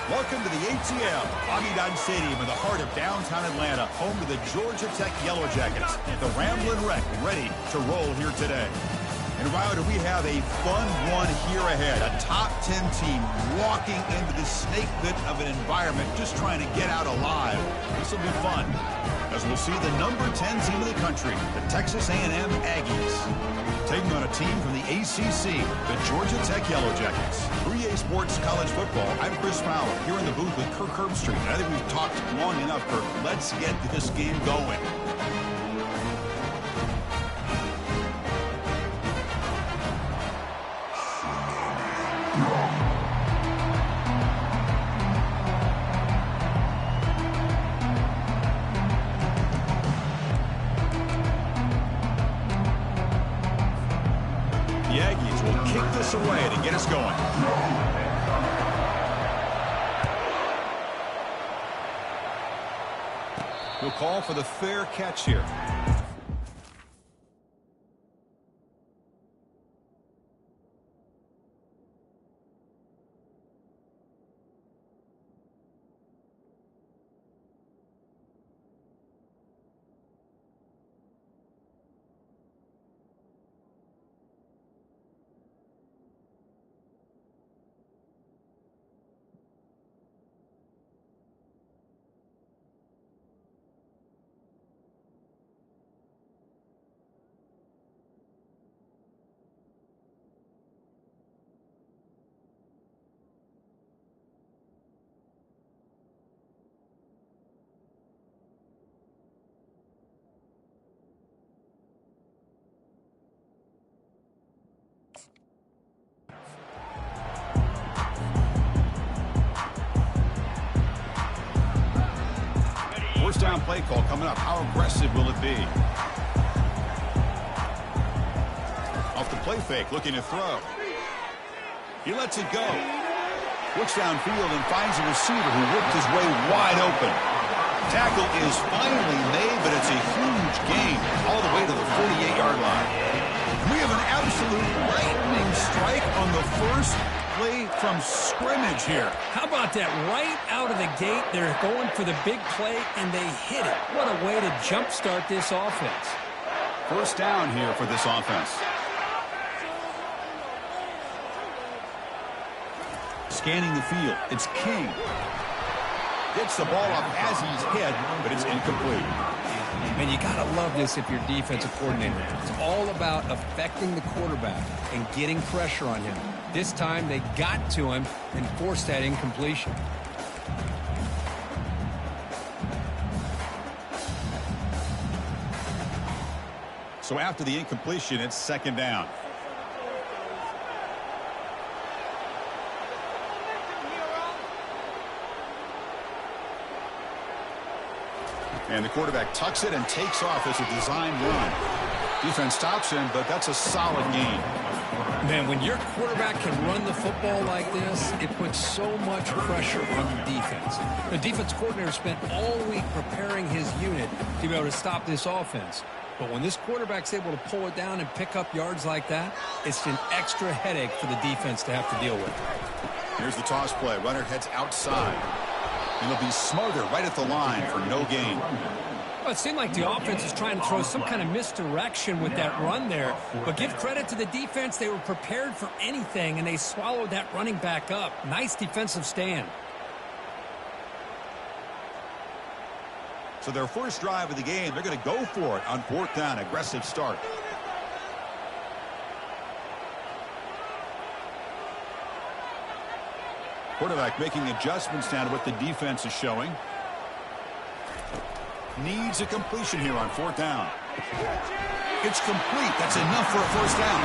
Welcome to the ATM, Bobby Stadium in the heart of downtown Atlanta, home to the Georgia Tech Yellow Jackets. The Ramblin' Wreck ready to roll here today. And Ryder, we have a fun one here ahead. A top 10 team walking into the snake pit of an environment, just trying to get out alive. This will be fun, as we'll see the number 10 team of the country, the Texas A&M Aggies, taking on a team from the ACC, the Georgia Tech Yellow Jackets. 3A Sports College Football, I'm Chris Fowler, here in the booth with Kirk Herbstreit. I think we've talked long enough, Kirk. Let's get this game going. The Aggies will kick this away to get us going. We'll call for the fair catch here. First down play call coming up. How aggressive will it be? Off the play fake, looking to throw. He lets it go. Looks downfield and finds a receiver who whipped his way wide open. Tackle is finally made, but it's a huge gain all the way to the 48-yard line. We have an absolute lightning strike on the first play from scrimmage here. How about that? Right out of the gate, they're going for the big play, and they hit it. What a way to jumpstart this offense. First down here for this offense. Scanning the field, it's King. Gets the ball up as he's hit, but it's incomplete. Man, you got to love this if you're defensive coordinator. It's all about affecting the quarterback and getting pressure on him. This time, they got to him and forced that incompletion. So after the incompletion, it's second down. And the quarterback tucks it and takes off as a design run. Defense stops him, but that's a solid gain. Man, when your quarterback can run the football like this, it puts so much pressure on the defense. The defense coordinator spent all week preparing his unit to be able to stop this offense. But when this quarterback's able to pull it down and pick up yards like that, it's an extra headache for the defense to have to deal with. Here's the toss play. Runner heads outside. And it'll be Smothered right at the line for no gain. Well, it seemed like the offense is trying to throw some kind of misdirection with that run there. But give credit to the defense. They were prepared for anything, and they swallowed that running back up. Nice defensive stand. So their first drive of the game, they're going to go for it on fourth down. Aggressive start. Quarterback making adjustments down to what the defense is showing. Needs a completion here on fourth down. It's complete. That's enough for a first down.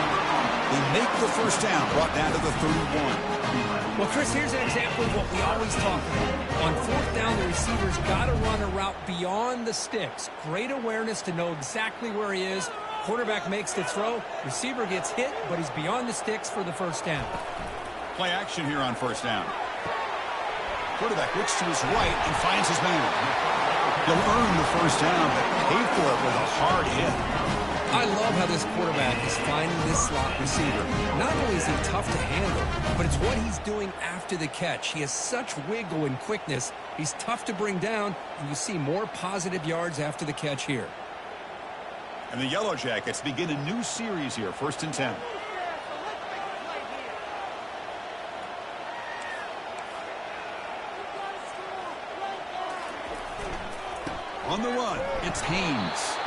They make the first down, brought down to the 31. Well, Chris, here's an example of what we always talk about. On fourth down, the receiver's got to run a route beyond the sticks. Great awareness to know exactly where he is. Quarterback makes the throw. Receiver gets hit, but he's beyond the sticks for the first down. Play action here on first down. Quarterback looks to his right and finds his man. He'll earn the first down, but pay for it with a hard hit. I love how this quarterback is finding this slot receiver. Not only is he tough to handle, but it's what he's doing after the catch. He has such wiggle and quickness. He's tough to bring down, and you see more positive yards after the catch here. And the Yellow Jackets begin a new series here, 1st and 10. On the run, it's Haynes.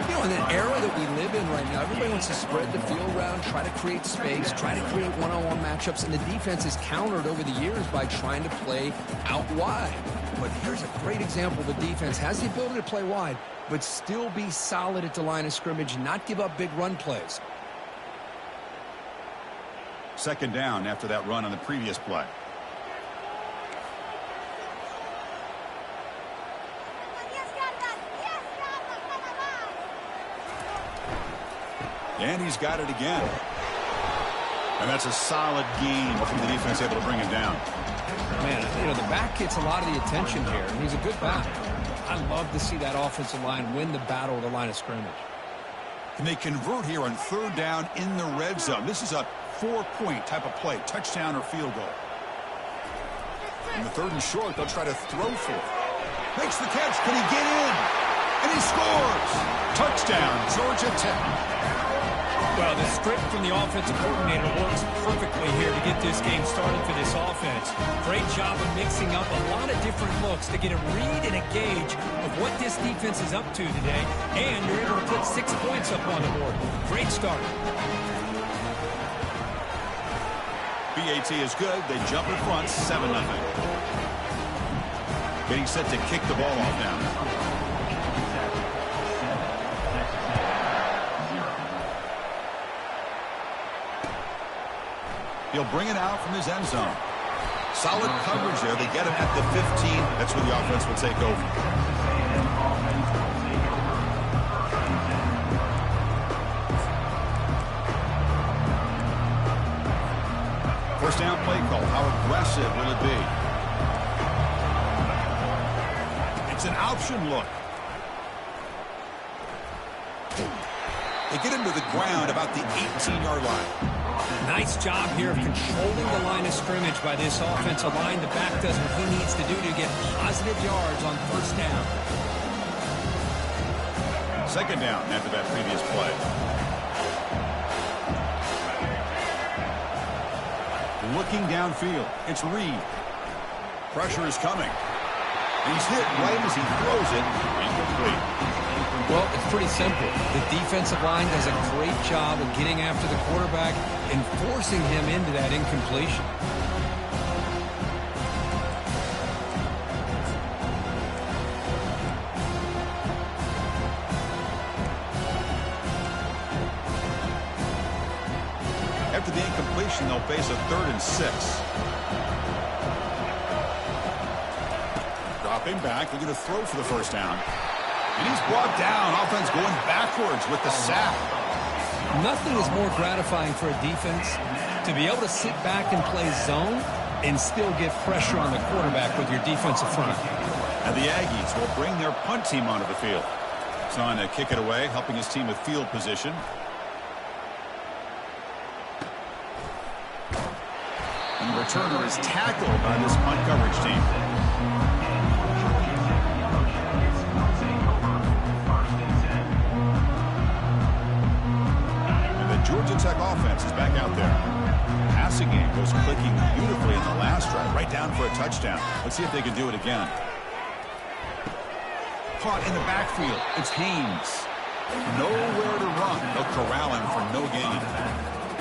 You know, in an era that we live in right now, everybody wants to spread the field around, try to create space, try to create one-on-one matchups, and the defense is countered over the years by trying to play out wide. But here's a great example. The defense has the ability to play wide, but still be solid at the line of scrimmage, not give up big run plays. 2nd down after that run on the previous play. And he's got it again. And that's a solid gain from the defense, able to bring him down. Man, you know, the back gets a lot of the attention here, and he's a good back. I love to see that offensive line win the battle at the line of scrimmage. And they convert here on 3rd down in the red zone. This is a 4-point type of play, touchdown or field goal. In the 3rd and short, they'll try to throw for it. Makes the catch. Can he get in? And he scores. Touchdown, Georgia Tech. Well, the script from the offensive coordinator works perfectly here to get this game started for this offense. Great job of mixing up a lot of different looks to get a read and a gauge of what this defense is up to today, and you're able to put 6 points up on the board. Great start. BAT is good. They jump in front, 7-0. Getting set to kick the ball off now. He'll bring it out from his end zone. Solid coverage there. They get him at the 15. That's where the offense will take over. First down play call. How aggressive will it be? It's an option look. They get him to the ground about the 18-yard line. Nice job here of controlling the line of scrimmage by this offensive line. The back does what he needs to do to get positive yards on 1st down. 2nd down after that previous play. Looking downfield. It's Reed. Pressure is coming. He's hit right as he throws it. Incomplete. Well, it's pretty simple. The defensive line does a great job of getting after the quarterback and forcing him into that incompletion. After the incompletion, they'll face a 3rd and 6. Dropping back, looking to throw for the 1st down. And he's brought down. Offense going backwards with the sack. Nothing is more gratifying for a defense to be able to sit back and play zone and still get pressure on the quarterback with your defensive front. And the Aggies will bring their punt team onto the field. Trying to kick it away, helping his team with field position. And the returner is tackled by this punt coverage team. Georgia Tech offense is back out there. Passing game was clicking beautifully in the last drive, right down for a touchdown. Let's see if they can do it again. Caught in the backfield. It's Haynes. Nowhere to run. They'll corral him for no gain.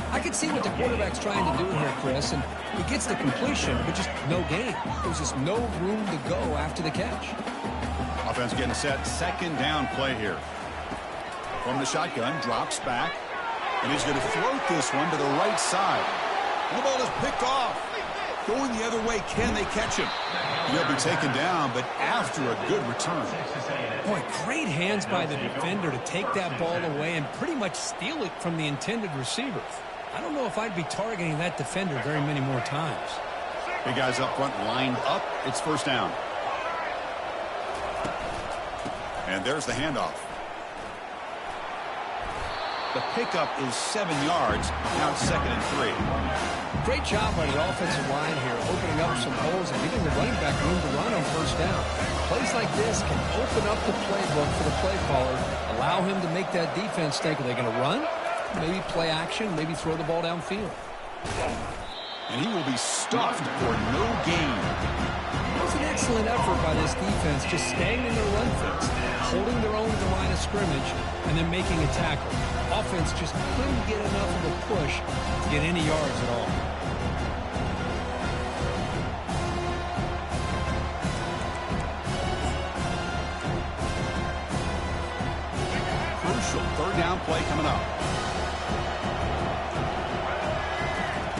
I can see what the quarterback's trying to do here, Chris, and he gets the completion, but just no gain. There's just no room to go after the catch. Offense getting set. 2nd down play here. From the shotgun, drops back. And he's going to float this one to the right side. And the ball is picked off. Going the other way, can they catch him? He'll be taken down, but after a good return. Boy, great hands by the defender to take that ball away and pretty much steal it from the intended receiver. I don't know if I'd be targeting that defender very many more times. Big guys up front lined up. It's 1st down. And there's the handoff. The pickup is 7 yards. Now it's 2nd and 3. Great job by the offensive line here, opening up some holes and giving the running back room to run on first down. Plays like this can open up the playbook for the play caller, allow him to make that defense think, are they going to run? Maybe play action, maybe throw the ball downfield. And he will be stuffed for no gain. It was an excellent effort by this defense, just staying in their run fits, holding their own to the line of scrimmage, and then making a tackle. Offense just couldn't get enough of a push to get any yards at all. Crucial 3rd down play coming up.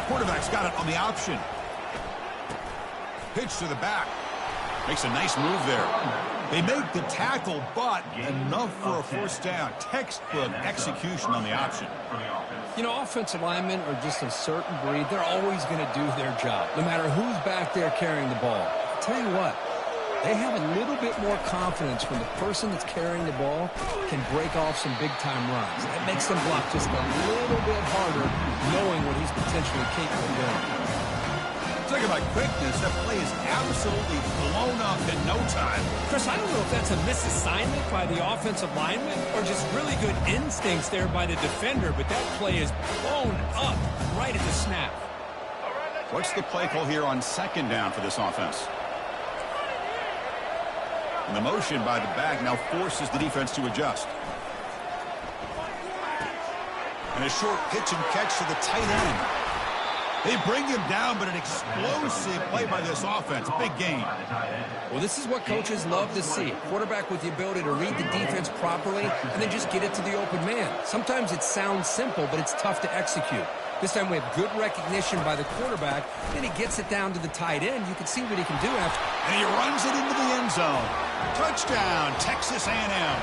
Quarterback's got it on the option. Pitch to the back. Makes a nice move there. They make the tackle, but enough for a first down. Textbook execution on the option. You know, offensive linemen are just a certain breed. They're always going to do their job, no matter who's back there carrying the ball. I'll tell you what, they have a little bit more confidence when the person that's carrying the ball can break off some big-time runs. That makes them block just a little bit harder, knowing what he's potentially capable of doing. Talking about quickness, that play is absolutely blown up in no time. Chris, I don't know if that's a misassignment by the offensive lineman or just really good instincts there by the defender, but that play is blown up right at the snap. What's the play call here on 2nd down for this offense? And the motion by the back now forces the defense to adjust. And a short pitch and catch to the tight end. They bring him down, but an explosive play by this offense. Big game. Well, this is what coaches love to see. Quarterback with the ability to read the defense properly and then just get it to the open man. Sometimes it sounds simple, but it's tough to execute. This time we have good recognition by the quarterback. Then he gets it down to the tight end. You can see what he can do after. And he runs it into the end zone. Touchdown, Texas A&M.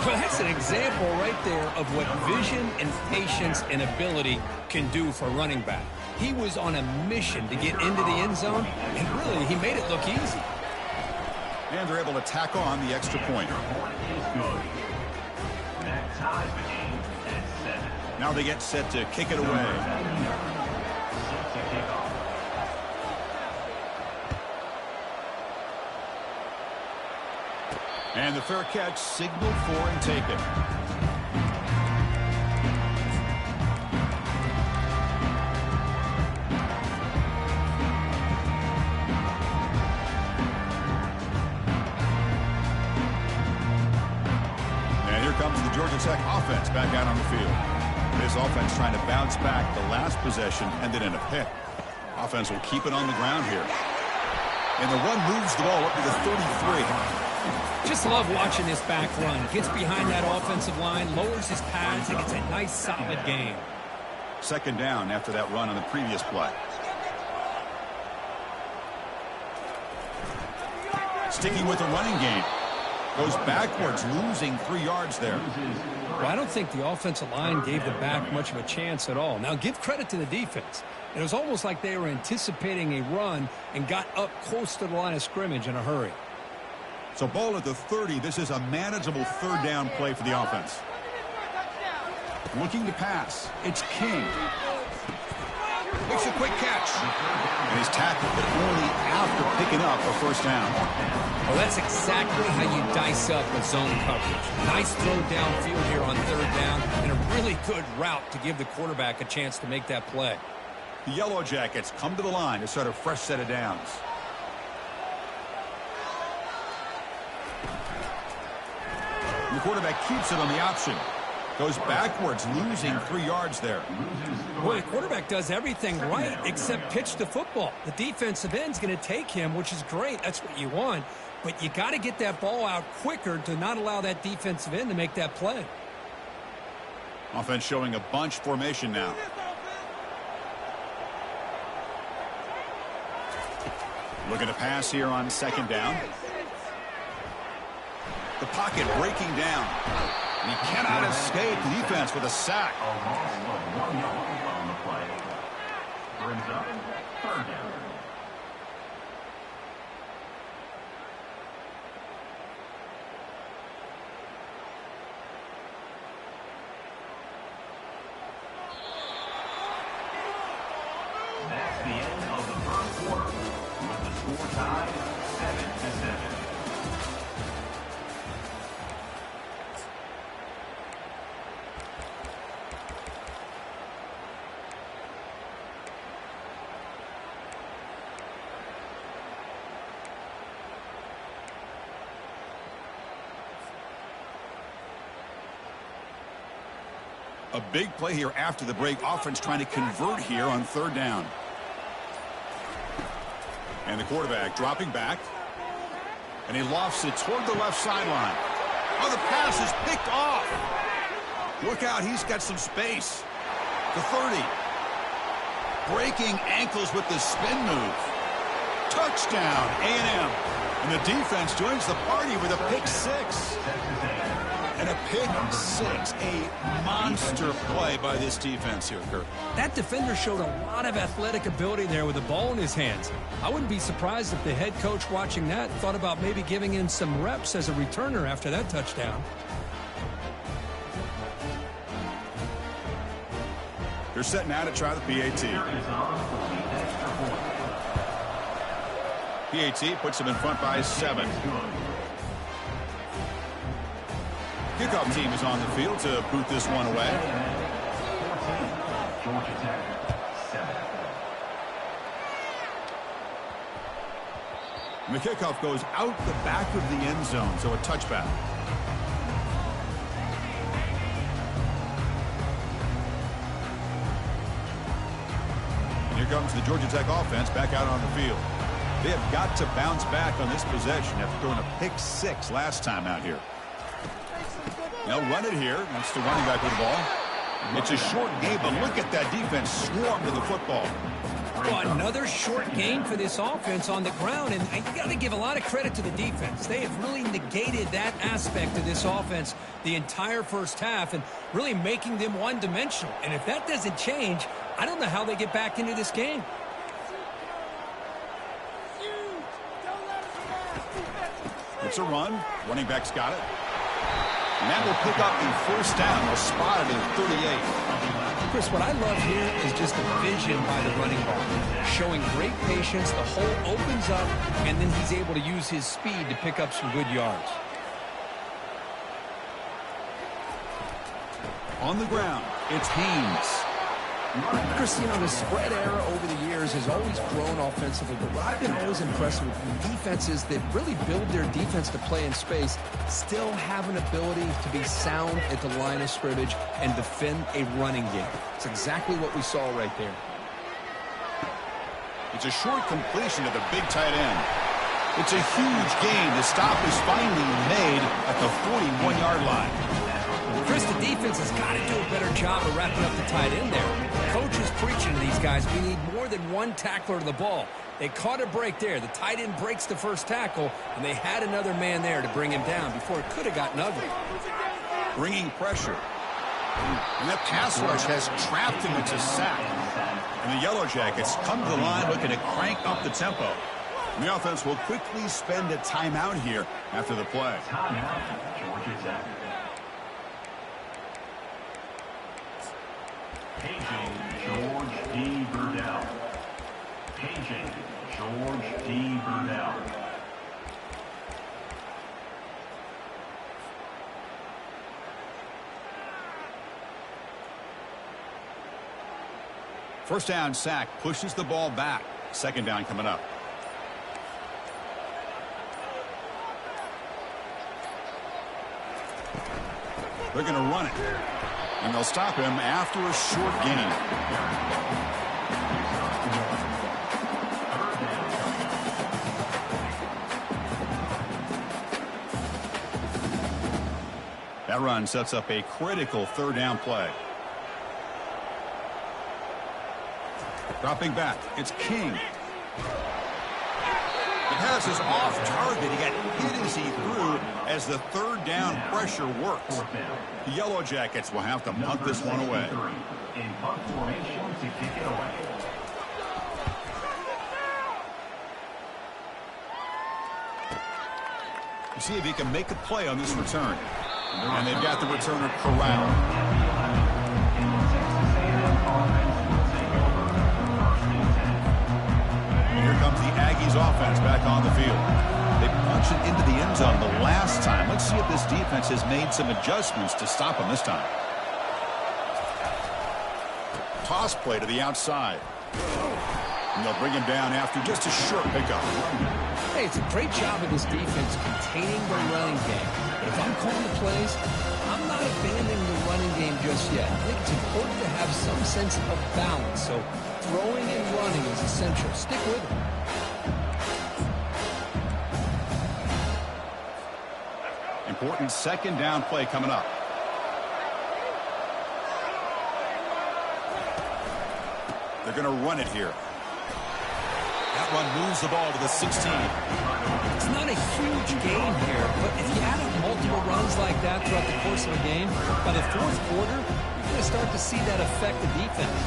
Well, that's an example right there of what vision and patience and ability can do for a running back. He was on a mission to get into the end zone, and really, he made it look easy. And they're able to tack on the extra point. Now they get set to kick it away. And the fair catch signaled for and taken. And here comes the Georgia Tech offense back out on the field. This offense trying to bounce back. The last possession ended in a pick. Offense will keep it on the ground here. And the run moves the ball up to the 33. Just love watching this back run. Gets behind that offensive line, lowers his pads, and gets a nice, solid gain. 2nd down after that run on the previous play. Sticking with the running game. Goes backwards, losing 3 yards there. Well, I don't think the offensive line gave the back much of a chance at all. Now, give credit to the defense. It was almost like they were anticipating a run and got up close to the line of scrimmage in a hurry. So ball at the 30. This is a manageable 3rd down play for the offense. Looking to pass. It's King. Makes a quick catch. And he's tackled, but only after picking up a first down. Well, that's exactly how you dice up a zone coverage. Nice throw downfield here on 3rd down, and a really good route to give the quarterback a chance to make that play. The Yellow Jackets come to the line to start a fresh set of downs. The quarterback keeps it on the option. Goes backwards, losing 3 yards there. Boy, the quarterback does everything right except pitch the football. The defensive end's going to take him, which is great. That's what you want. But you got to get that ball out quicker to not allow that defensive end to make that play. Offense showing a bunch formation now. Looking to pass here on 2nd down. The pocket breaking down. And he cannot escape the defense with a sack. the end of the first quarter with the score tied 7-7. A big play here after the break. Offense trying to convert here on third down. And the quarterback dropping back. And he lofts it toward the left sideline. Oh, the pass is picked off. Look out, he's got some space. The 30. Breaking ankles with the spin move. Touchdown, A&M. And the defense joins the party with a pick six. And a pick six, a monster play by this defense here, Kirk. That defender showed a lot of athletic ability there with the ball in his hands. I wouldn't be surprised if the head coach watching that thought about maybe giving him some reps as a returner after that touchdown. They're setting out to try the PAT. PAT puts them in front by 7. Kickoff team is on the field to boot this one away. Georgia Tech, 7. And the kickoff goes out the back of the end zone, so a touchback. And here comes the Georgia Tech offense back out on the field. They have got to bounce back on this possession after throwing a pick six last time out here. They'll run it here. That's the running back with the ball. It's a short game, but look at that defense swarm to the football. Well, another short game for this offense on the ground, and you got to give a lot of credit to the defense. They have really negated that aspect of this offense the entire first half and really making them one-dimensional. And if that doesn't change, I don't know how they get back into this game. It's a run. Running back's got it. And that will pick up the first down. They'll spot it at 38. Chris, what I love here is just the vision by the running back. Showing great patience, the hole opens up, and then he's able to use his speed to pick up some good yards. On the ground, it's Haynes. Chris, you know, the spread era over the years has always grown offensively, but what I've been always impressed with defenses that really build their defense to play in space still have an ability to be sound at the line of scrimmage and defend a running game. It's exactly what we saw right there. It's a short completion to the big tight end. It's a huge gain. The stop is finally made at the 41-yard line. Chris, the defense has got to do a better job of wrapping up the tight end there. Coach is preaching to these guys. We need more than one tackler to the ball. They caught a break there. The tight end breaks the first tackle, and they had another man there to bring him down before it could have gotten ugly. Bringing pressure. And that pass rush has trapped him into sack. And the Yellow Jackets come to the line looking to crank up the tempo. And the offense will quickly spend a timeout here after the play. Georgia Tech. Paging George D. Burdell. Paging George D. Burdell. First down sack pushes the ball back. Second down coming up. They're going to run it. And they'll stop him after a short gain. That run sets up a critical third down play. Dropping back, it's King. The pass is off target. He got hit as he threw as the third down pressure works. The Yellow Jackets will have to punt this one away. In punt formation to kick it away. You see if he can make a play on this return. And they've got the returner corralled. offense back on the field. They punched it into the end zone the last time. Let's see if this defense has made some adjustments to stop them this time. Toss play to the outside. And they'll bring him down after just a short pickup. Hey, it's a great job of this defense containing the running game. But if I'm calling the plays, I'm not abandoning the running game just yet. I think it's important to have some sense of balance. So throwing and running is essential. Stick with it. Important second down play coming up. They're going to run it here. That run moves the ball to the 16. It's not a huge gain here, but if you add up multiple runs like that throughout the course of a game, by the fourth quarter, you're going to start to see that affect the defense.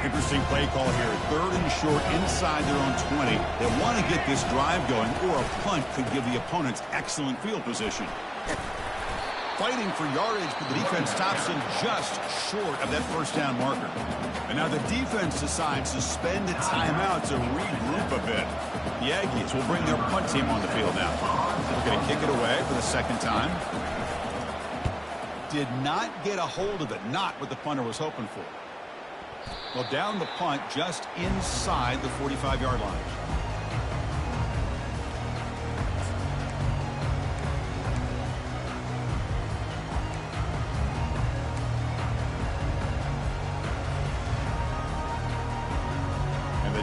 Interesting play call here. 3rd and short inside their own 20. They want to get this drive going, or a punt could give the opponents excellent field position. Fighting for yardage, but the defense stops him just short of that first down marker. And now the defense decides to spend a timeout to regroup a bit. The Aggies will bring their punt team on the field now. They're going to kick it away for the second time. Did not get a hold of it, not what the punter was hoping for. Well, down the punt just inside the 45-yard line.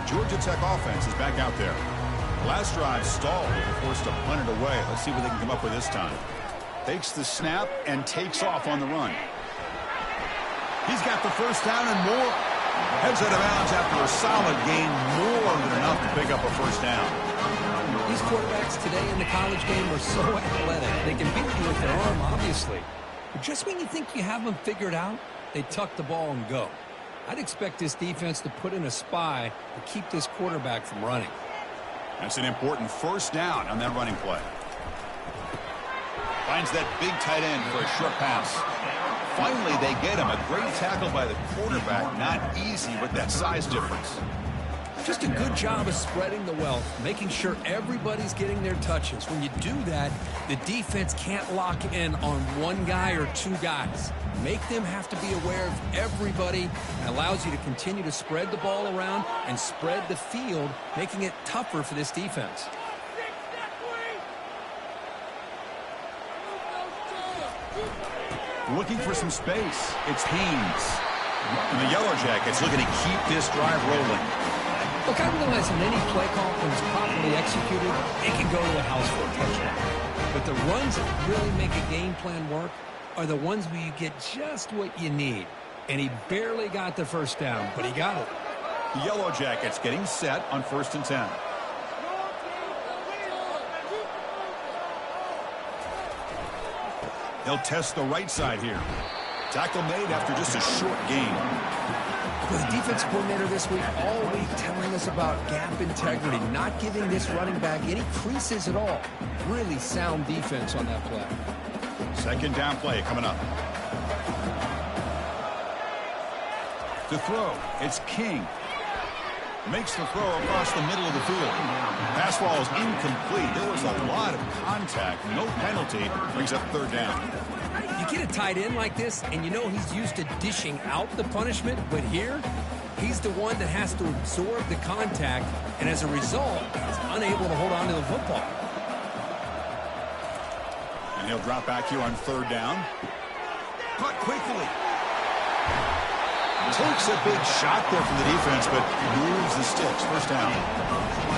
Georgia Tech offense is back out there. Last drive stalled. They were forced to punt it away. Let's see what they can come up with this time. Takes the snap and takes off on the run. He's got the first down and more. Heads out of bounds after a solid gain, more than enough to pick up a first down. These quarterbacks today in the college game are so athletic. They can beat you with their arm, obviously. But just when you think you have them figured out, they tuck the ball and go. I'd expect this defense to put in a spy to keep this quarterback from running. That's an important first down on that running play. Finds that big tight end for a short pass. Finally, they get him. A great tackle by the quarterback. Not easy with that size difference. Just a good job of spreading the wealth, making sure everybody's getting their touches. When you do that, the defense can't lock in on one guy or two guys. Make them have to be aware of everybody, and allows you to continue to spread the ball around and spread the field, making it tougher for this defense. Looking for some space. It's Haynes. And the Yellow Jackets looking to keep this drive rolling. Look, I realize in any play call, when it's properly executed, it can go to the house for a touchdown. But the runs that really make a game plan work are the ones where you get just what you need. And he barely got the first down, but he got it. The Yellow Jackets getting set on 1st and 10. They'll test the right side here. Tackle made after just a short gain. With the defense coordinator this week, all week telling us about gap integrity, not giving this running back any creases at all. Really sound defense on that play. Second down play coming up. To throw, it's King. Makes the throw across the middle of the field. Pass ball is incomplete. There was a lot of contact. No penalty. Brings up 3rd down. You get a tight end like this, and you know he's used to dishing out the punishment, but here, he's the one that has to absorb the contact, and as a result, he's unable to hold on to the football. And he'll drop back here on 3rd down. Caught quickly. Takes a big shot there from the defense, but moves the sticks. First down.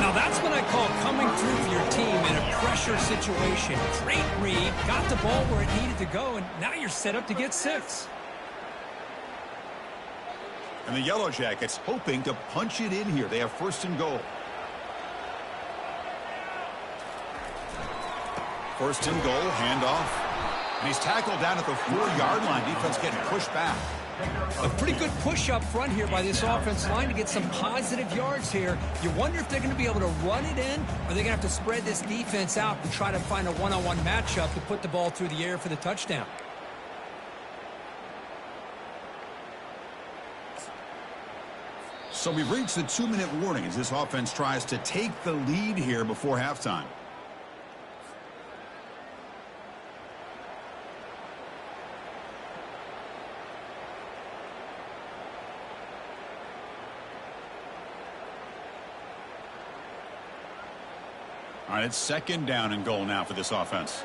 Now that's what I call coming through for your team in a pressure situation. Great read, got the ball where it needed to go, and now you're set up to get 6. And the Yellow Jackets hoping to punch it in here. They have 1st and goal. 1st and goal, handoff. And he's tackled down at the 4-yard line. Defense getting pushed back. A pretty good push up front here by this offense line to get some positive yards here. You wonder if they're going to be able to run it in, or they're going to have to spread this defense out and try to find a one-on-one matchup to put the ball through the air for the touchdown. So we've reached the 2-minute warning as this offense tries to take the lead here before halftime. All right, it's 2nd down and goal now for this offense.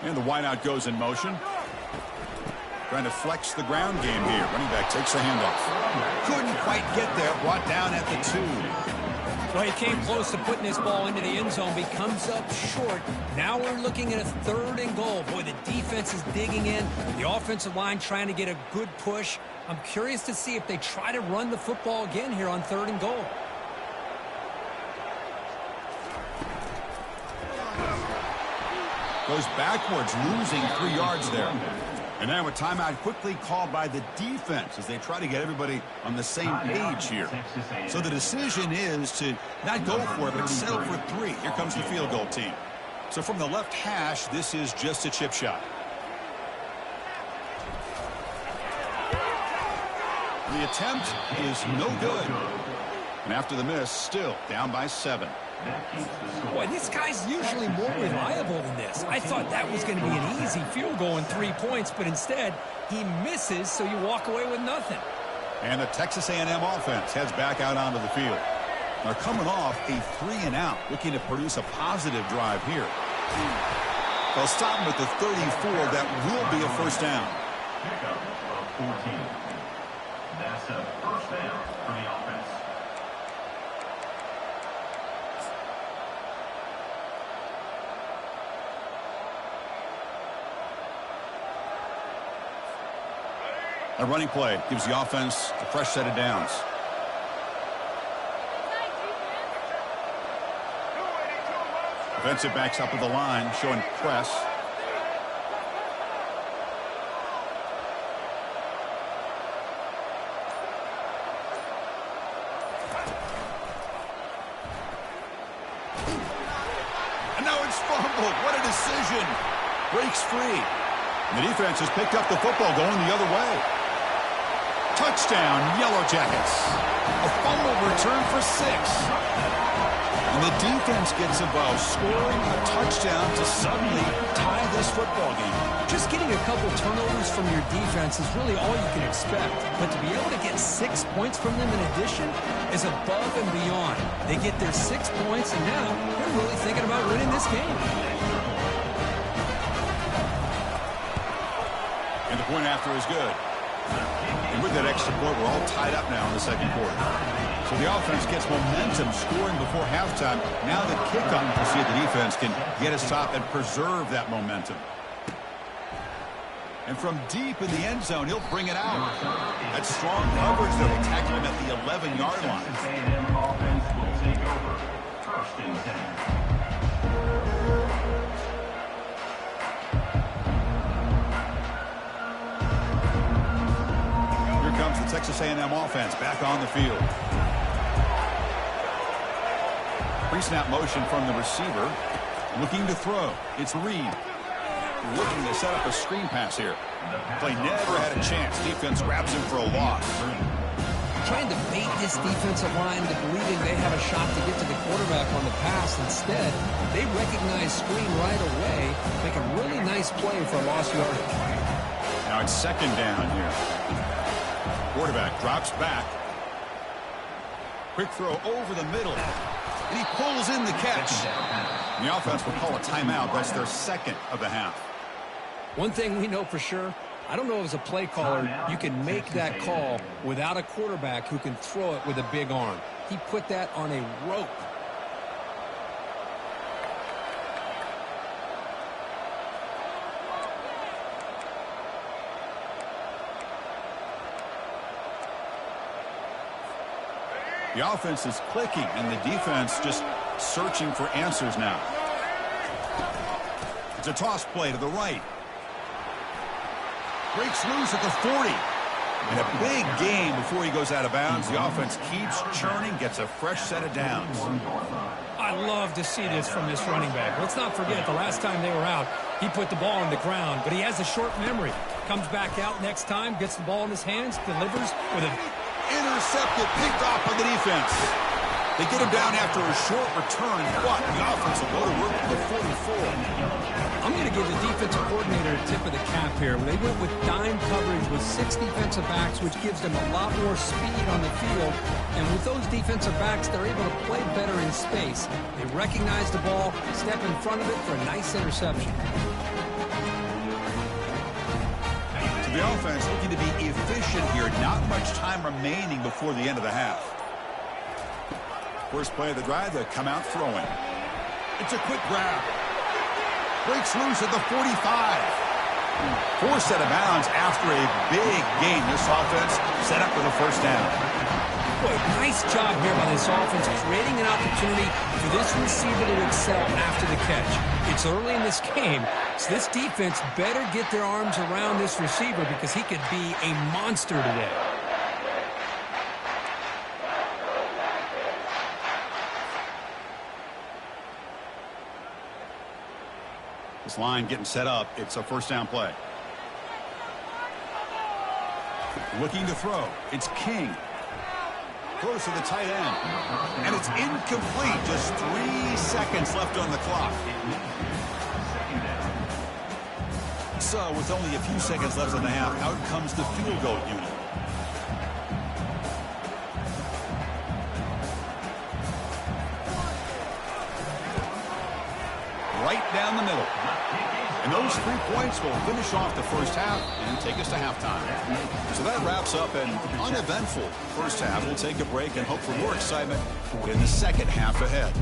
And the wideout goes in motion. Trying to flex the ground game here. Running back takes the handoff. Couldn't quite get there. Brought down at the 2. Well, he came close to putting this ball into the end zone, but he comes up short. Now we're looking at a 3rd and goal. Boy, the defense is digging in. The offensive line trying to get a good push. I'm curious to see if they try to run the football again here on 3rd and goal. Goes backwards, losing 3 yards there. And now a timeout quickly called by the defense as they try to get everybody on the same page here. So the decision is to not go for it, but settle for 3. Here comes the field goal team. So from the left hash, this is just a chip shot. The attempt is no good. And after the miss, still down by 7. Boy, this guy's usually more reliable than this. I thought that was going to be an easy field goal and 3 points, but instead he misses, so you walk away with nothing. And the Texas A&M offense heads back out onto the field. They're coming off a 3-and-out, looking to produce a positive drive here. They'll stop him at the 34. That will be a 1st down. Pickup of 14. That's a 1st down for the offense. A running play gives the offense a fresh set of downs. Defensive backs up at the line, showing press. And now it's fumbled. What a decision. Breaks free. And the defense has picked up the football going the other way. Touchdown, Yellow Jackets. A fumble return for 6. And the defense gets involved, scoring a touchdown to suddenly tie this football game. Just getting a couple turnovers from your defense is really all you can expect. But to be able to get 6 points from them in addition is above and beyond. They get their 6 points, and now they're really thinking about winning this game. And the point after is good. And with that extra point, we're all tied up now in the 2nd quarter. So the offense gets momentum, scoring before halftime. Now the kickoff to see if the defense can get a stop and preserve that momentum. And from deep in the end zone, he'll bring it out. That strong coverage, though, they tackle him at the 11-yard line. Texas A&M offense will take over. 1st and 10. Comes the Texas A&M offense back on the field. Pre-snap motion from the receiver. Looking to throw. It's Reed. Looking to set up a screen pass here. Play never had a chance. Defense grabs him for a loss. Trying to bait this defensive line into believing they have a shot to get to the quarterback on the pass. Instead, they recognize screen right away. Make a really nice play for lost yardage. Now it's 2nd down here. Quarterback drops back. Quick throw over the middle. And he pulls in the catch. And the offense will call a timeout. That's their 2nd of the half. One thing we know for sure, I don't know as a play caller, you can make that call without a quarterback who can throw it with a big arm. He put that on a rope. The offense is clicking, and the defense just searching for answers now. It's a toss play to the right. Breaks loose at the 40. And a big game before he goes out of bounds. The offense keeps churning, gets a fresh set of downs. I love to see this from this running back. Let's not forget, the last time they were out, he put the ball on the ground, but he has a short memory. Comes back out next time, gets the ball in his hands, delivers with a... Intercepted, picked off by the defense. They get him down after a short return. What? The offense will go to work with the 44. I'm going to give the defensive coordinator a tip of the cap here. They went with dime coverage with 6 defensive backs, which gives them a lot more speed on the field. And with those defensive backs, they're able to play better in space. They recognize the ball, step in front of it for a nice interception. So the offense looking to be efficient here. Not much time remaining before the end of the half. First play of the drive, they come out throwing. It's a quick grab. Breaks loose at the 45. Forced out of bounds after a big game. This offense set up with a first down. Boy, nice job here by this offense, creating an opportunity for this receiver to excel after the catch. It's early in this game, so this defense better get their arms around this receiver because he could be a monster today. This line getting set up. It's a first down play. Looking to throw. It's King. Close to the tight end. And it's incomplete. Just 3 seconds left on the clock. So with only a few seconds left in the half, out comes the field goal unit. Right down the middle. And those 3 points will finish off the first half and take us to halftime. So that wraps up an uneventful first half. We'll take a break and hope for more excitement in the second half ahead.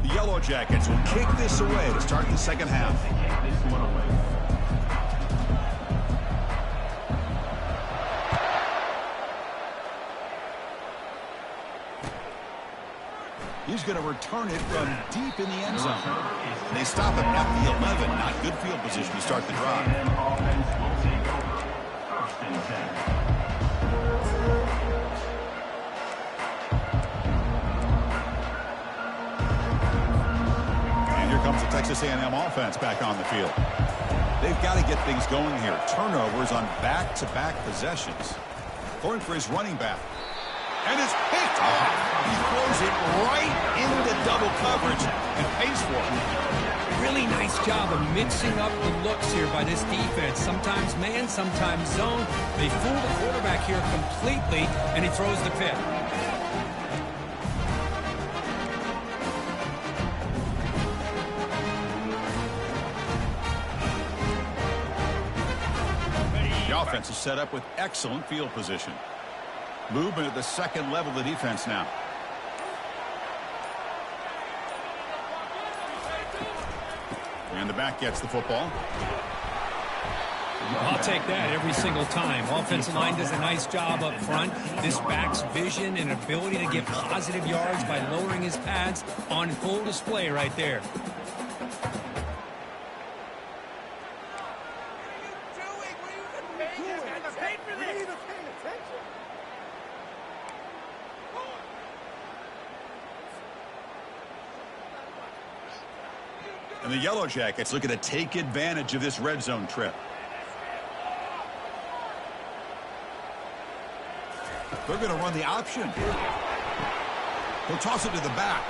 The Yellow Jackets will kick this away to start the second half. He's going to return it from deep in the end zone. And they stop him at the 11. Not good field position to start the drive. And here comes the Texas A&M offense back on the field. They've got to get things going here. Turnovers on back-to-back possessions. Going for his running back. And it's picked off. He throws it right into double coverage and pays for it. Really nice job of mixing up the looks here by this defense. Sometimes man, sometimes zone. They fool the quarterback here completely, and he throws the pick. The offense is set up with excellent field position. Movement at the second level of the defense now. And the back gets the football. I'll take that every single time. Offensive line does a nice job up front. This back's vision and ability to get positive yards by lowering his pads on full display right there. And the Yellow Jackets looking to take advantage of this red zone trip. They're going to run the option. He'll toss it to the back.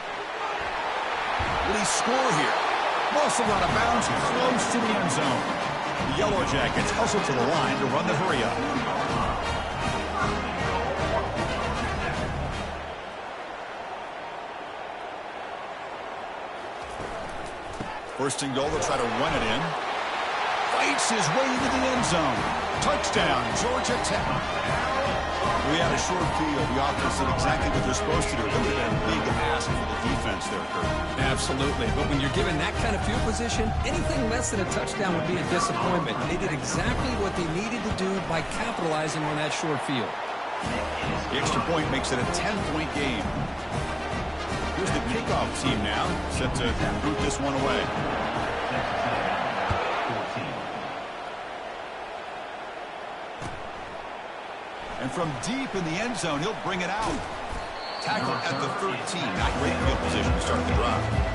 Will he score here? Muscled out of bounds, close to the end zone. The Yellow Jackets hustle to the line to run the hurry up. First and goal, they'll try to run it in. Fights his way into the end zone. Touchdown, Georgia Tech. We had a short field. The offense did exactly what they're supposed to do. It would have been a big ask for the defense there, Kurt. Absolutely. But when you're given that kind of field position, anything less than a touchdown would be a disappointment. They did exactly what they needed to do by capitalizing on that short field. The extra point makes it a 10-point game. Here's the kickoff team now, set to boot this one away. from deep in the end zone, he'll bring it out. Tackle at the 13. Not great field position to start the drive.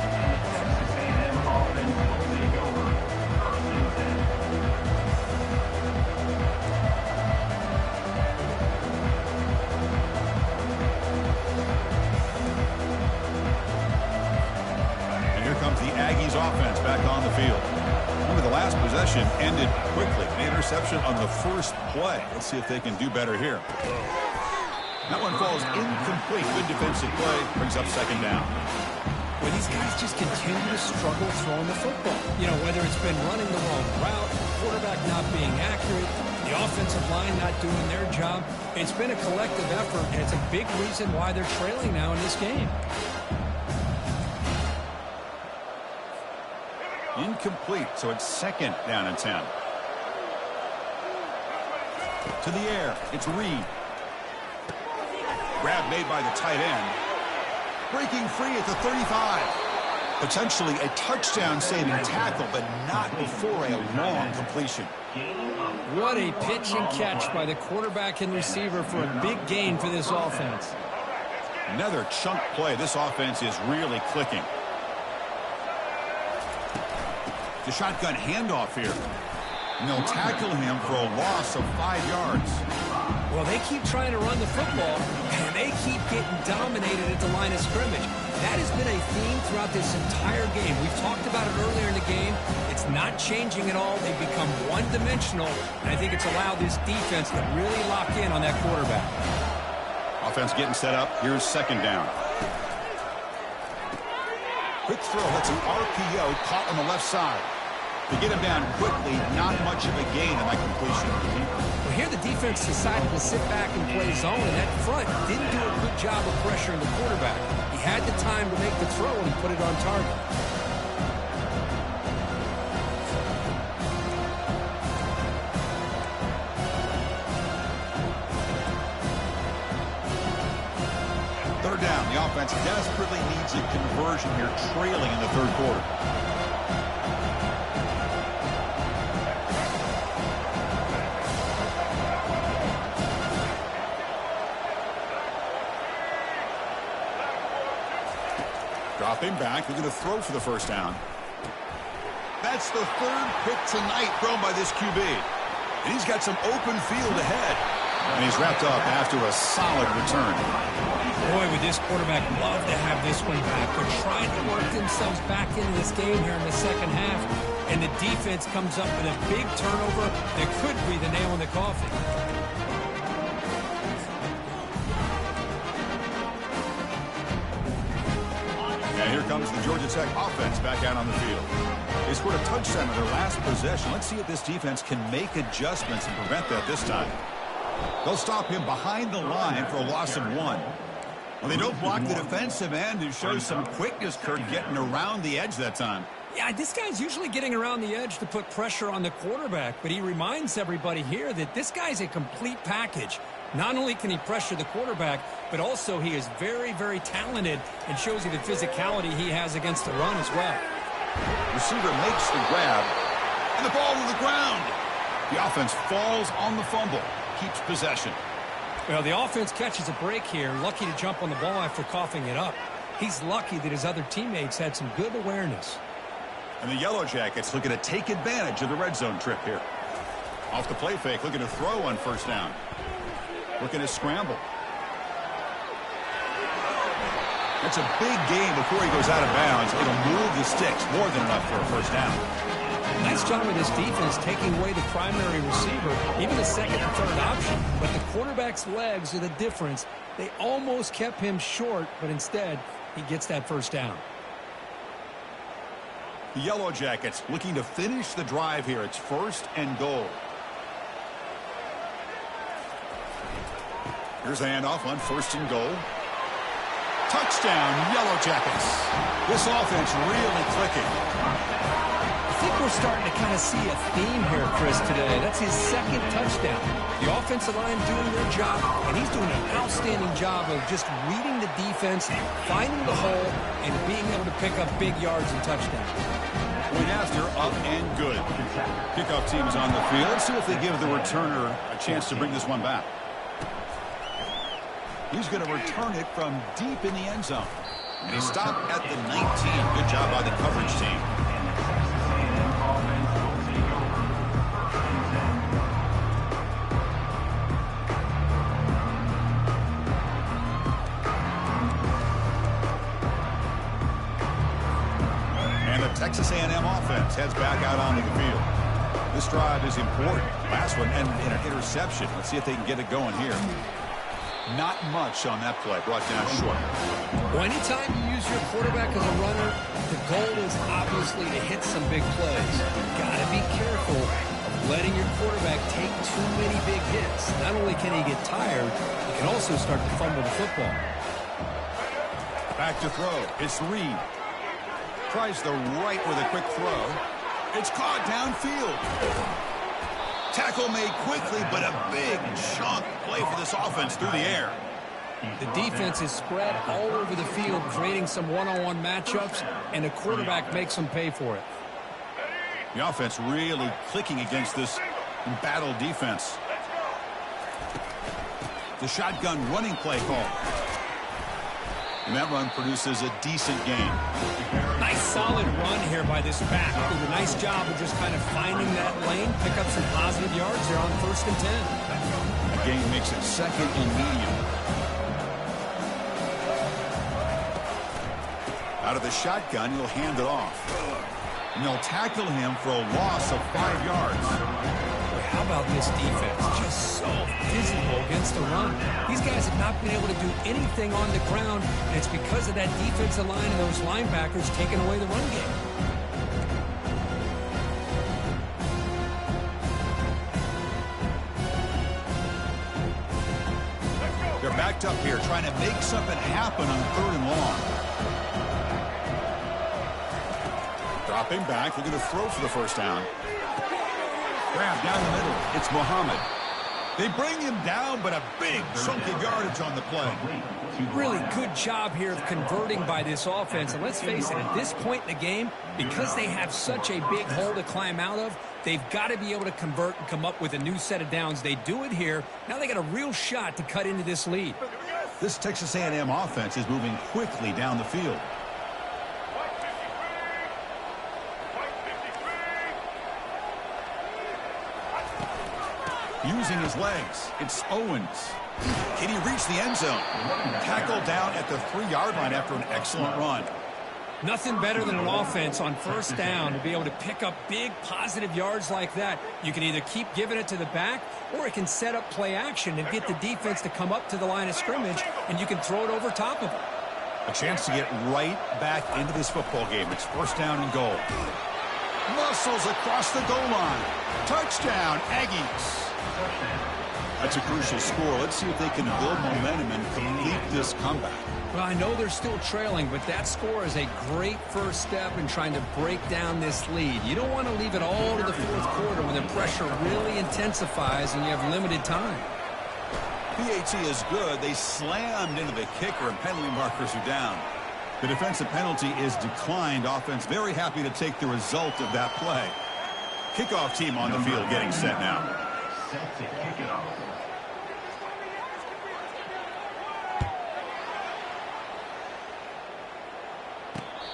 The Aggies offense back on the field. Remember, the last possession ended quickly. An interception on the first play. Let's see if they can do better here. That one falls incomplete. Good defensive play. Brings up second down. Well, these guys just continue to struggle throwing the football. You know, whether it's been running the wrong route, quarterback not being accurate, the offensive line not doing their job. It's been a collective effort, and it's a big reason why they're trailing now in this game. Incomplete, so it's second down and 10. To the air, it's Reed. Grab made by the tight end. Breaking free at the 35. Potentially a touchdown-saving tackle, but not before a long completion. What a pitch and catch by the quarterback and receiver for a big gain for this offense. Another chunk play. This offense is really clicking. The shotgun handoff here. And they'll tackle him for a loss of 5 yards. Well, they keep trying to run the football, and they keep getting dominated at the line of scrimmage. That has been a theme throughout this entire game. We've talked about it earlier in the game. It's not changing at all. They've become one-dimensional, and I think it's allowed this defense to really lock in on that quarterback. Offense getting set up. Here's second down. Quick throw. That's an RPO caught on the left side. To get him down quickly, not much of a gain on that completion. Well, here the defense decided to sit back and play zone, and that front didn't do a good job of pressuring the quarterback. He had the time to make the throw, and he put it on target. Third down. The offense desperately needs a conversion here, trailing in the third quarter. Dropping back, looking to throw for the first down. That's the third pick tonight thrown by this QB. And he's got some open field ahead. And he's wrapped up after a solid return. Boy, would this quarterback love to have this one back. They're trying to work themselves back into this game here in the second half. And the defense comes up with a big turnover that could be the nail in the coffin. Here comes the Georgia Tech offense back out on the field. They scored a touchdown in their last possession. Let's see if this defense can make adjustments and prevent that this time. They'll stop him behind the line for a loss of 1. Well, they don't block the defensive end, who shows some quickness, Kurt, getting around the edge that time. Yeah, this guy's usually getting around the edge to put pressure on the quarterback, but he reminds everybody here that this guy's a complete package. Not only can he pressure the quarterback, but also he is very, very talented and shows you the physicality he has against the run as well. Receiver makes the grab, and the ball to the ground. The offense falls on the fumble, keeps possession. Well, the offense catches a break here, lucky to jump on the ball after coughing it up. He's lucky that his other teammates had some good awareness. And the Yellow Jackets looking to take advantage of the red zone trip here. Off the play fake, looking to throw on first down. Looking to scramble. That's a big gain before he goes out of bounds. It'll move the sticks, more than enough for a first down. Nice job of this defense taking away the primary receiver, even the second and third option. But the quarterback's legs are the difference. They almost kept him short, but instead, he gets that first down. The Yellow Jackets looking to finish the drive here. It's first and goal. Here's the handoff on first and goal. Touchdown, Yellow Jackets. This offense really clicking. I think we're starting to kind of see a theme here, Chris, today. That's his second touchdown. The offensive line doing their job, and he's doing an outstanding job of just reading the defense, finding the hole, and being able to pick up big yards and touchdowns. Point after, up and good. Kickoff team is on the field. Let's see if they give the returner a chance to bring this one back. He's going to return it from deep in the end zone. And he stopped at the 19. Good job by the coverage team. And the Texas A&M offense heads back out onto the field. This drive is important. Last one ended in an interception. Let's see if they can get it going here. Not much on that play, brought down short. Well, anytime you use your quarterback as a runner, the goal is obviously to hit some big plays. You've got to be careful of letting your quarterback take too many big hits. Not only can he get tired, he can also start to fumble the football. Back to throw. It's Reed. Tries the right with a quick throw. It's caught downfield. Tackle made quickly, but a big chunk play for this offense through the air. The defense is spread all over the field, creating some one-on-one matchups, and the quarterback makes them pay for it. The offense really clicking against this embattled defense. The shotgun running play call. And that run produces a decent gain. Nice solid run here by this back. Did a nice job of just kind of finding that lane, pick up some positive yards there on 1st and 10. The gain makes it 2nd and medium. Out of the shotgun, he'll hand it off. And they'll tackle him for a loss of 5 yards. How about this defense? Just so physical against the run. These guys have not been able to do anything on the ground, and it's because of that defensive line and those linebackers taking away the run game. They're backed up here trying to make something happen on 3rd and long. Dropping back, looking to throw for the first down. Grab down the middle. It's Muhammad. They bring him down, but a big chunk of yardage on the play. Really good job here of converting by this offense. And let's face it, at this point in the game, because they have such a big hole to climb out of, they've got to be able to convert and come up with a new set of downs. They do it here. Now they got a real shot to cut into this lead. This Texas A&M offense is moving quickly down the field. Using his legs, it's Owens. Can he reach the end zone? Tackled down at the 3-yard line after an excellent run. Nothing better than an offense on 1st down to be able to pick up big positive yards like that. You can either keep giving it to the back, or it can set up play action and get the defense to come up to the line of scrimmage, and you can throw it over top of them. A chance to get right back into this football game. It's 1st down and goal. Muscles across the goal line. Touchdown, Aggies. That's a crucial score. Let's see if they can build momentum and complete this comeback. Well, I know they're still trailing, but that score is a great first step in trying to break down this lead. You don't want to leave it all to the 4th quarter when the pressure really intensifies and you have limited time. PAT is good. They slammed into the kicker and penalty markers are down. The defensive penalty is declined. Offense very happy to take the result of that play. Kickoff team on the field getting set now. Set to kick it off.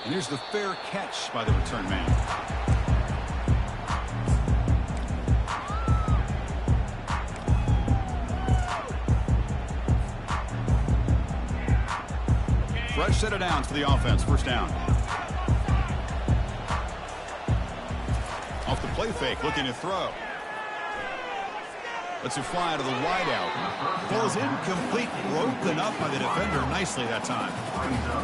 And here's the fair catch by the return man. Fresh set of downs for the offense. 1st down. Off the play fake, looking to throw. Lets it fly to the wideout. Ball is incomplete, broken up by the defender nicely that time.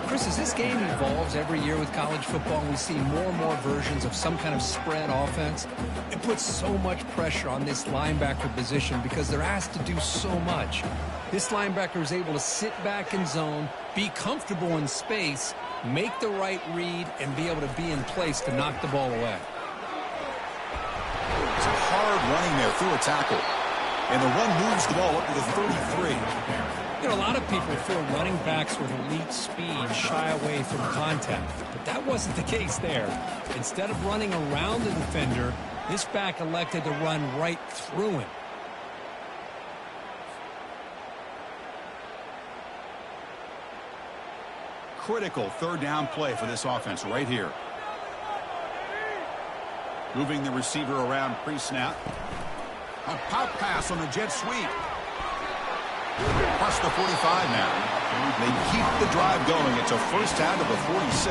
Chris, as this game evolves every year with college football, and we see more and more versions of some kind of spread offense, it puts so much pressure on this linebacker position because they're asked to do so much. This linebacker is able to sit back in zone, be comfortable in space, make the right read, and be able to be in place to knock the ball away. It's a hard running there through a tackle. And the run moves the ball up to the 33. You know, a lot of people feel running backs with elite speed shy away from contact. But that wasn't the case there. Instead of running around the defender, this back elected to run right through him. critical third down play for this offense right here. Moving the receiver around pre-snap. A pop pass on a jet sweep. Plus the 45 now. They keep the drive going. It's a first down to the 46.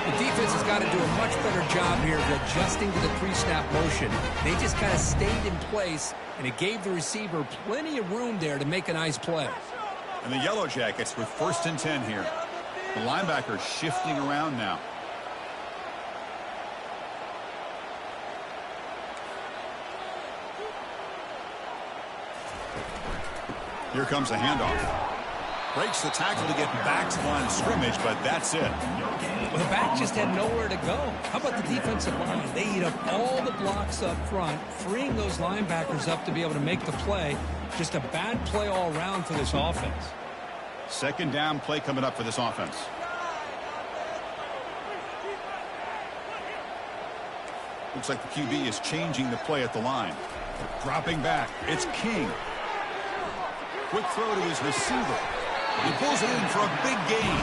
The defense has got to do a much better job here of adjusting to the pre-snap motion. They just kind of stayed in place, and it gave the receiver plenty of room there to make a nice play. And the Yellow Jackets with 1st and 10 here. The linebacker shifting around now. Here comes a handoff. Breaks the tackle to get back to the line of scrimmage, but that's it. Well, the back just had nowhere to go. How about the defensive line? They eat up all the blocks up front, freeing those linebackers up to be able to make the play. Just a bad play all around for this offense. 2nd down play coming up for this offense. Looks like the QB is changing the play at the line. Dropping back. It's King. Quick throw to his receiver. He pulls it in for a big gain.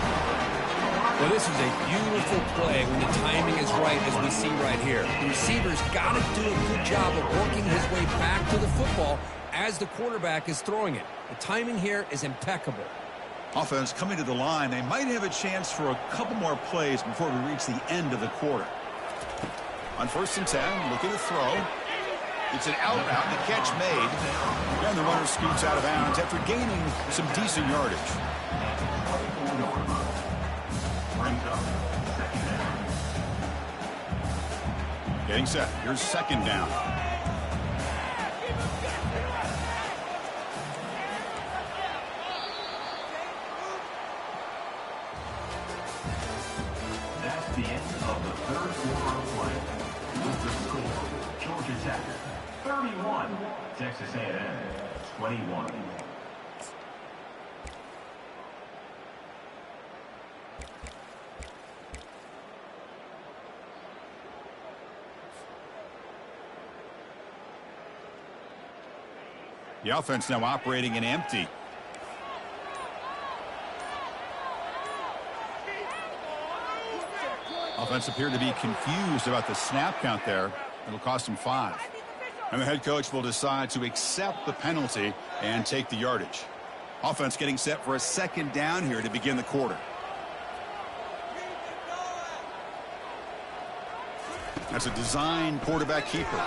Well, this is a beautiful play when the timing is right, as we see right here. The receiver's got to do a good job of working his way back to the football as the quarterback is throwing it. The timing here is impeccable. Offense coming to the line. They might have a chance for a couple more plays before we reach the end of the quarter. On 1st and 10, look at the throw. It's an out route, the catch made, and the runner scoots out of bounds after gaining some decent yardage. Getting set. Here's 2nd down. That's the end of the 3rd quarter of play. With the score, Georgia Tech 31, Texas A&M 21. The offense now operating in empty. Offense appeared to be confused about the snap count there. It'll cost him 5. And the head coach will decide to accept the penalty and take the yardage. Offense getting set for a 2nd down here to begin the quarter. That's a design quarterback keeper.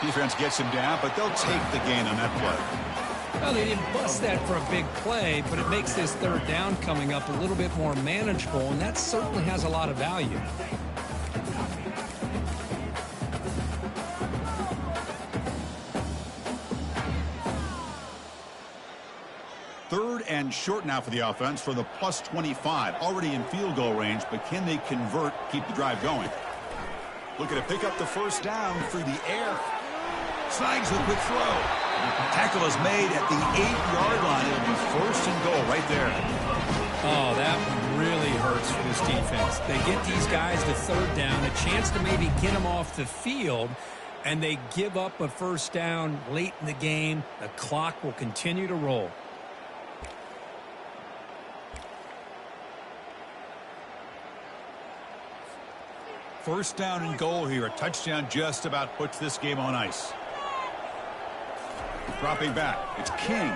Defense gets him down, but they'll take the gain on that play. Well, they didn't bust that for a big play, but it makes this 3rd down coming up a little bit more manageable, and that certainly has a lot of value. Third and short now for the offense for the plus 25. Already in field goal range, but can they convert, keep the drive going? Looking to pick up the 1st down through the air. Snags the quick throw. Tackle is made at the 8-yard line. It'll be 1st and goal right there. Oh, that one really hurts for this defense. They get these guys to 3rd down, a chance to maybe get them off the field, and they give up a 1st down late in the game. The clock will continue to roll. First down and goal here. A touchdown just about puts this game on ice. Dropping back. It's King.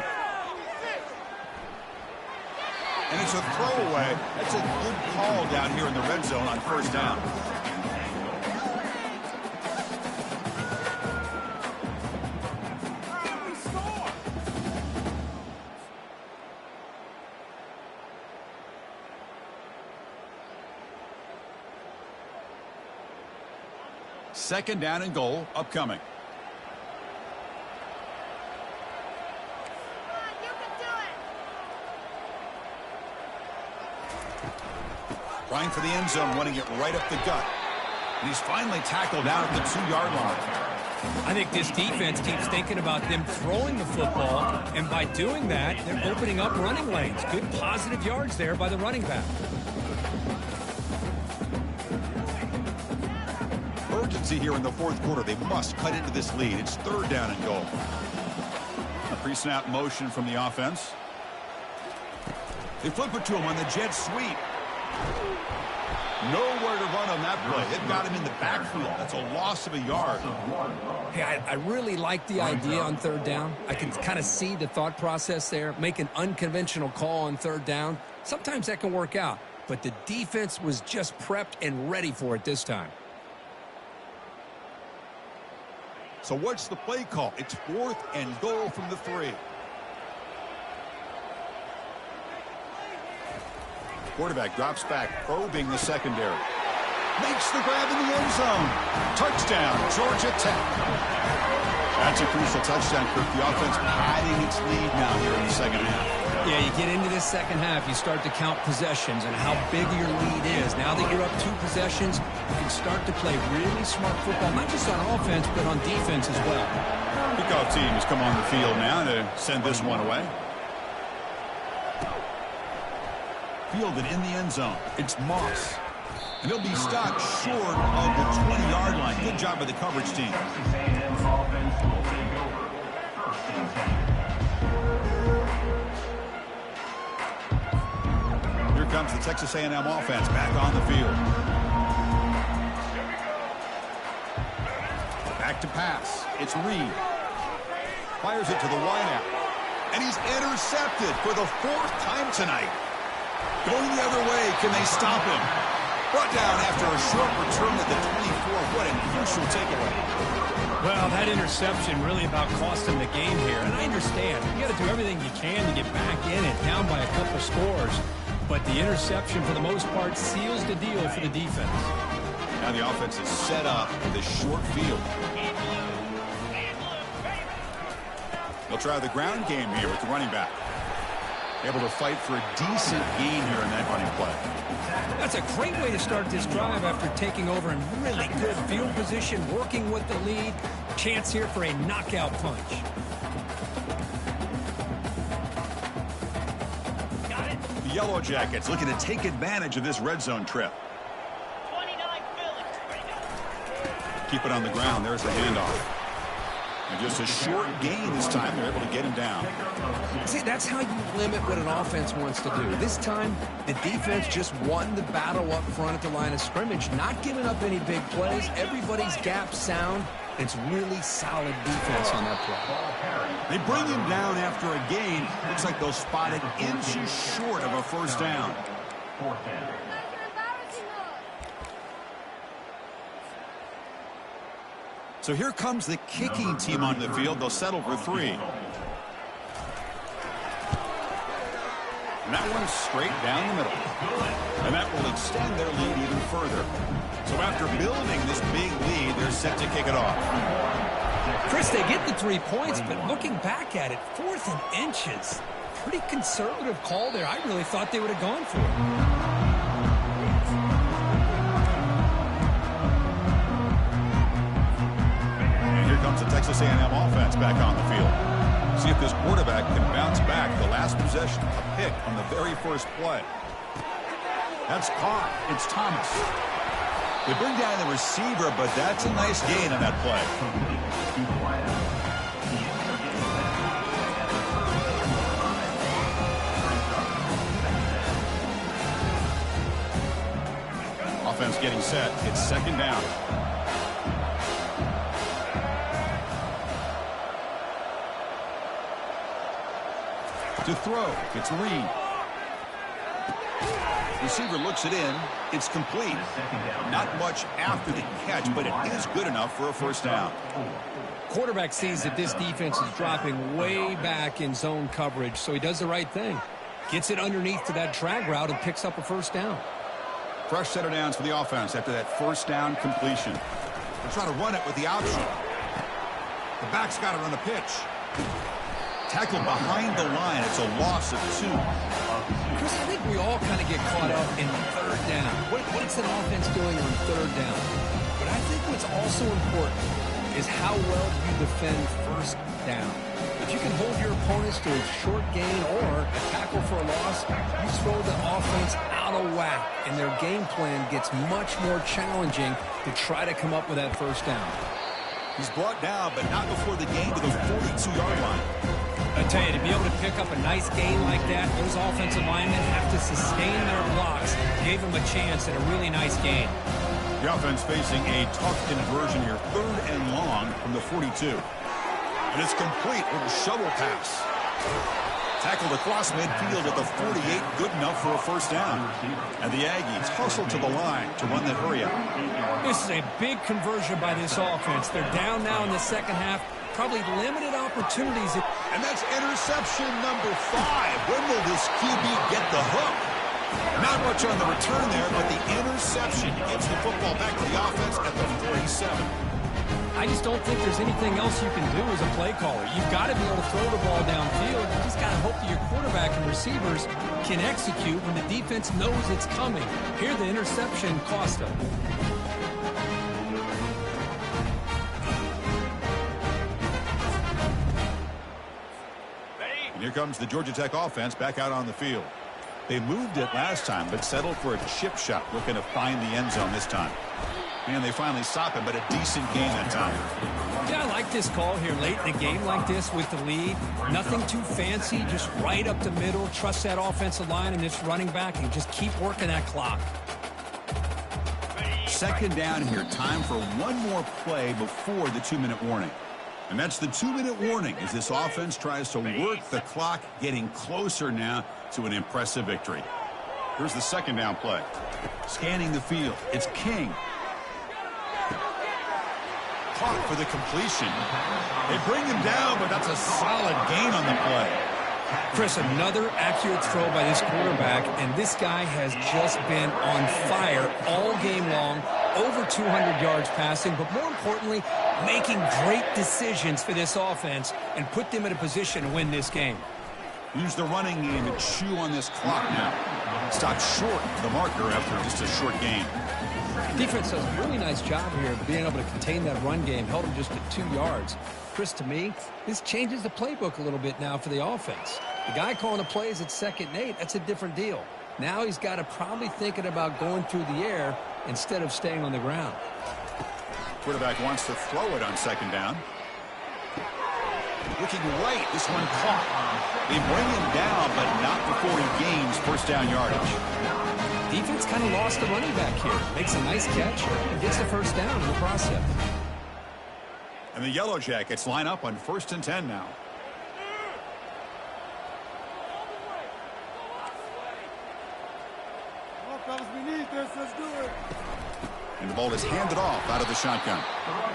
And it's a throwaway. That's a good call down here in the red zone on 1st down. Second down and goal upcoming. Trying for the end zone, running it right up the gut. And he's finally tackled down at the 2-yard line. I think this defense keeps thinking about them throwing the football, and by doing that, they're opening up running lanes. Good positive yards there by the running back. Urgency here in the 4th quarter. They must cut into this lead. It's 3rd down and goal. A pre-snap motion from the offense. They flip it to him on the jet sweep. Nowhere to run on that play. They've got him in the backfield. That's a loss of a yard. Hey, I really like the idea on third down. I can kind of see the thought process there. Make an unconventional call on third down. Sometimes that can work out, but the defense was just prepped and ready for it this time. So what's the play call? It's 4th and goal from the 3. Quarterback drops back, probing the secondary. Makes the grab in the end zone. Touchdown, Georgia Tech. That's a crucial touchdown, Kirk. The offense padding its lead now here in the second half. Yeah, you get into this second half, you start to count possessions and how big your lead is. Now that you're up 2 possessions, you can start to play really smart football, not just on offense, but on defense as well. Kickoff team has come on the field now to send this one away. Fielded in the end zone. It's Moss. And he'll be stopped short of the 20-yard line. Good job by the coverage team. Here comes the Texas A&M offense back on the field. Back to pass. It's Reed. Fires it to the wideout. And he's intercepted for the 4th time tonight. Going the other way, can they stop him? Brought down after a short return at the 24. What a crucial takeaway. Well, that interception really about cost him the game here. And I understand. You got to do everything you can to get back in it, down by a couple scores. But the interception, for the most part, seals the deal for the defense. Now the offense is set up for this short field. They'll try the ground game here with the running back. Able to fight for a decent gain here in that running play. That's a great way to start this drive after taking over in really good field position, working with the lead. Chance here for a knockout punch. The Yellow Jackets looking to take advantage of this red zone trip. Keep it on the ground. There's the handoff. And just a short gain this time. They're able to get him down. See, that's how you limit what an offense wants to do. This time, the defense just won the battle up front at the line of scrimmage, not giving up any big plays. Everybody's gap sound. It's really solid defense on that play. They bring him down after a gain. Looks like they'll spot it inches short of a first down. So here comes the kicking team on the field. They'll settle for 3. And that one's straight down the middle. And that will extend their lead even further. So after building this big lead, they're set to kick it off. Chris, they get the 3 points, but looking back at it, 4th and inches. Pretty conservative call there. I really thought they would have gone for it. Comes the Texas A&M offense back on the field. See if this quarterback can bounce back. The last possession, a pick on the very first play. That's caught. It's Thomas. They bring down the receiver, but that's a nice gain on that play. Offense getting set. It's second down. To throw, it's Reed. Receiver looks it in. It's complete. Not much after the catch, but it is good enough for a first down. Quarterback sees that this defense is dropping way back in zone coverage, so he does the right thing. Gets it underneath to that drag route and picks up a first down. Fresh set of downs for the offense after that first down completion. They're trying to run it with the option. The back's got to run the pitch. Tackled behind the line. It's a loss of 2. Chris, I think we all kind of get caught up in third down. What's an offense doing on third down? But I think what's also important is how well you defend first down. If you can hold your opponents to a short gain or a tackle for a loss, you throw the offense out of whack, and their game plan gets much more challenging to try to come up with that first down. He's brought down, but not before the gain to the 42-yard line. I tell you, to be able to pick up a nice gain like that, those offensive linemen have to sustain their blocks. Gave them a chance at a really nice gain. The offense facing a tough conversion here. 3rd and long from the 42. And it's complete with a shovel pass. Tackled across midfield at the 48. Good enough for a first down. And the Aggies hustle to the line to run that hurry up. This is a big conversion by this offense. They're down now in the second half. Probably limited opportunities. And that's interception number 5. When will this QB get the hook? Not much on the return there, but the interception gives the football back to the offense at the 47. I just don't think there's anything else you can do as a play caller. You've got to be able to throw the ball downfield. You just got to hope that your quarterback and receivers can execute when the defense knows it's coming. Here, the interception cost them. And here comes the Georgia Tech offense back out on the field. They moved it last time, but settled for a chip shot, looking to find the end zone this time. And they finally stop it, but a decent gain that time. Yeah, I like this call here late in the game like this with the lead. Nothing too fancy, just right up the middle. Trust that offensive line and this running back and just keep working that clock. 2nd down here. Time for one more play before the 2-minute warning. And that's the 2-minute warning as this offense tries to work the clock, getting closer now to an impressive victory. Here's the 2nd down play. Scanning the field. It's King. Clock for the completion. They bring him down, but that's a solid gain on the play. Chris, another accurate throw by this quarterback, and this guy has just been on fire all game long. Over 200 yards passing, but more importantly, making great decisions for this offense and put them in a position to win this game. Use the running game to chew on this clock now. Stopped short of the marker after just a short gain. Defense does a really nice job here of being able to contain that run game. Held him just at 2 yards. Chris, to me, this changes the playbook a little bit now for the offense. The guy calling the plays at 2nd and 8, that's a different deal. Now he's got to probably thinking about going through the air instead of staying on the ground. Quarterback wants to throw it on 2nd down. Looking right, this one caught. They bring him down, but not before he gains first down yardage. Defense kind of lost the running back here. Makes a nice catch and gets the first down in the process. And the Yellow Jackets line up on 1st and 10 now. We need this. Let's do it. And the ball is handed off out of the shotgun.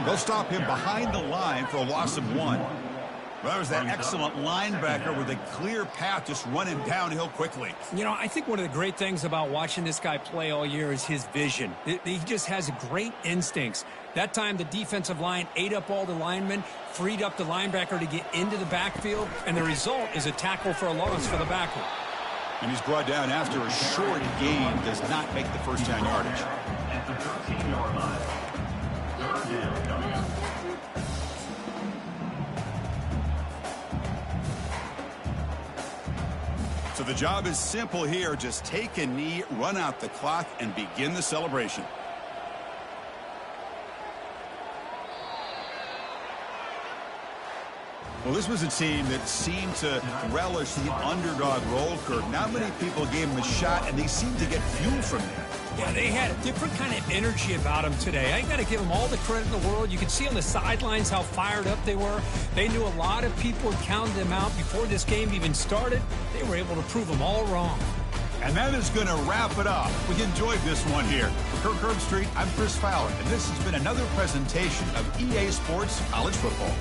They'll stop him behind the line for a loss of 1. Well, that was that excellent linebacker with a clear path, just running downhill quickly. You know, I think one of the great things about watching this guy play all year is his vision. He just has great instincts. That time, the defensive line ate up all the linemen, freed up the linebacker to get into the backfield, and the result is a tackle for a loss for the backer. And he's brought down after a short gain, does not make the first down yardage. At the 13-yard line. 3rd down. So the job is simple here. Just take a knee, run out the clock, and begin the celebration. Well, this was a team that seemed to relish the underdog role, Kirk. Not many people gave them a shot, and they seemed to get fuel from that. Yeah, they had a different kind of energy about them today. I got to give them all the credit in the world. You could see on the sidelines how fired up they were. They knew a lot of people had counted them out before this game even started. They were able to prove them all wrong. And that is going to wrap it up. We enjoyed this one here. For Kirk Herbstreit, I'm Chris Fowler, and this has been another presentation of EA Sports College Football.